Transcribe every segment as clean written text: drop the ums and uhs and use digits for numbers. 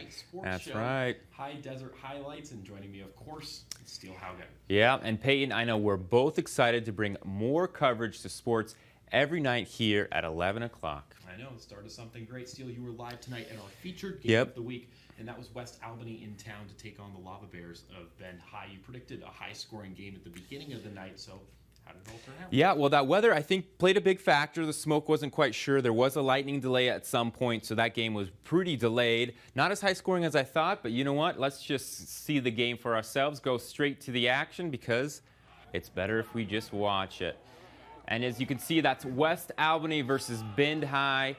Night Sports That's Show. right. High Desert Highlights, and joining me, of course, is Steele Haugen. Yeah, and Peyton, I know we're both excited to bring more coverage to sports every night here at 11 o'clock. I know, the start of something great. Steele, you were live tonight at our featured game of the week, and that was West Albany in town to take on the Lava Bears of Bend High. You predicted a high-scoring game at the beginning of the night, so how did it all turn out? Yeah, well, that weather, I think, played a big factor. The smoke wasn't quite sure. There was a lightning delay at some point, so that game was pretty delayed. Not as high-scoring as I thought, but you know what? Let's just see the game for ourselves, go straight to the action, because it's better if we just watch it. And as you can see, that's West Albany versus Bend High.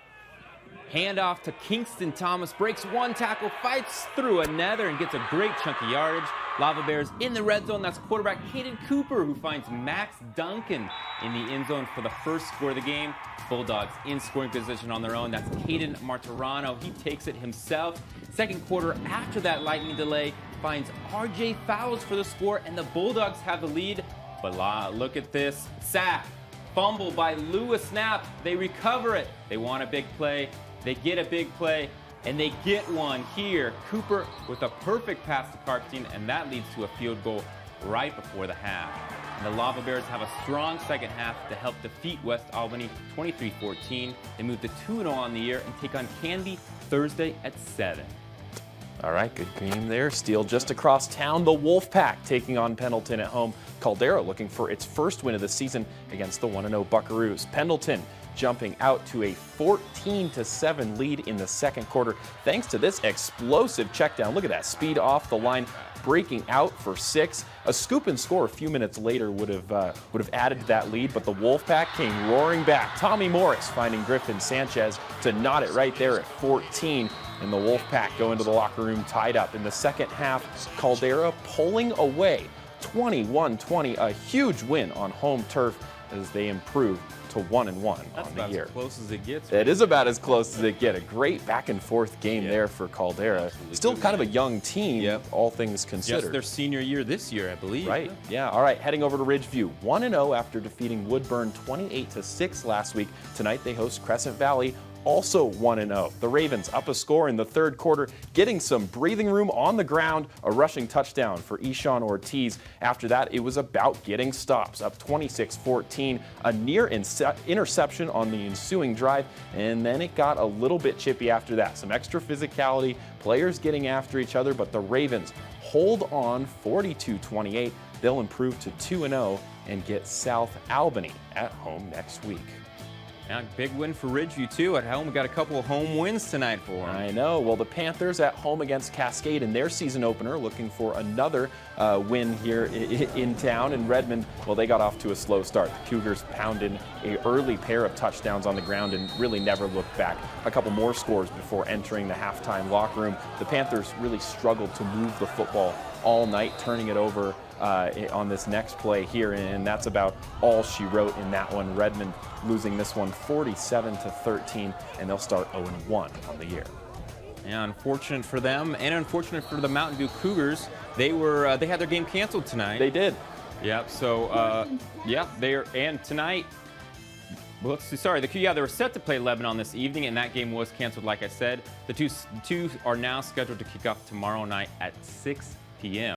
Handoff to Kingston Thomas, breaks one tackle, fights through another, and gets a great chunk of yardage. Lava Bears in the red zone. That's quarterback Caden Cooper, who finds Max Duncan in the end zone for the first score of the game. Bulldogs in scoring position on their own. That's Caden Martirano. He takes it himself. Second quarter, after that lightning delay, finds RJ Fowles for the score, and the Bulldogs have the lead. But look at this. Sack. Fumble by Lewis Knapp. They recover it. They want a big play. They get a big play, and they get one here. Cooper with a perfect pass to Carpentine, and that leads to a field goal right before the half. And the Lava Bears have a strong second half to help defeat West Albany 23-14. They move to 2-0 on the year and take on Canby Thursday at 7. All right, good game there. Steele just across town. The Wolfpack taking on Pendleton at home. Caldera looking for its first win of the season against the 1-0 Buckaroos. Pendleton jumping out to a 14-7 lead in the second quarter thanks to this explosive check down. Look at that speed off the line, breaking out for 6. A scoop and score a few minutes later would have added to that lead, but the Wolfpack came roaring back. Tommy Morris finding Griffin Sanchez to knot it right there at 14. And the Wolfpack go into the locker room tied up. In the second half, Caldera pulling away 21-20, a huge win on home turf as they improve to 1-1 on the year. That's about as close as it gets. It is about as close as it gets. A great back and forth game there for Caldera. Still kind of a young team, all things considered. Just their senior year this year, I believe. Right, yeah. All right, heading over to Ridgeview. 1-0 after defeating Woodburn 28-6 last week. Tonight they host Crescent Valley, also 1-0. The Ravens up a score in the third quarter, getting some breathing room on the ground. A rushing touchdown for Eshawn Ortiz. After that, it was about getting stops. Up 26-14, a near interception on the ensuing drive, and then it got a little bit chippy after that. Some extra physicality, players getting after each other, but the Ravens hold on 42-28. They'll improve to 2-0 and get South Albany at home next week. Yeah, big win for Ridgeview, too. At home, we got a couple of home wins tonight for them. I know. Well, the Panthers at home against Cascade in their season opener, looking for another win here in town. In Redmond, well, they got off to a slow start. The Cougars pounded an early pair of touchdowns on the ground and really never looked back. A couple more scores before entering the halftime locker room. The Panthers really struggled to move the football all night, turning it over on this next play here, and that's about all she wrote in that one. Redmond losing this one 47-13, and they'll start 0-1 on the year. Yeah, unfortunate for them, and unfortunate for the Mountain View Cougars. They had their game canceled tonight. They did. Yep. So and tonight. Well, let's see. Sorry, they were set to play Lebanon this evening, and that game was canceled. Like I said, the two are now scheduled to kick off tomorrow night at 6 p.m.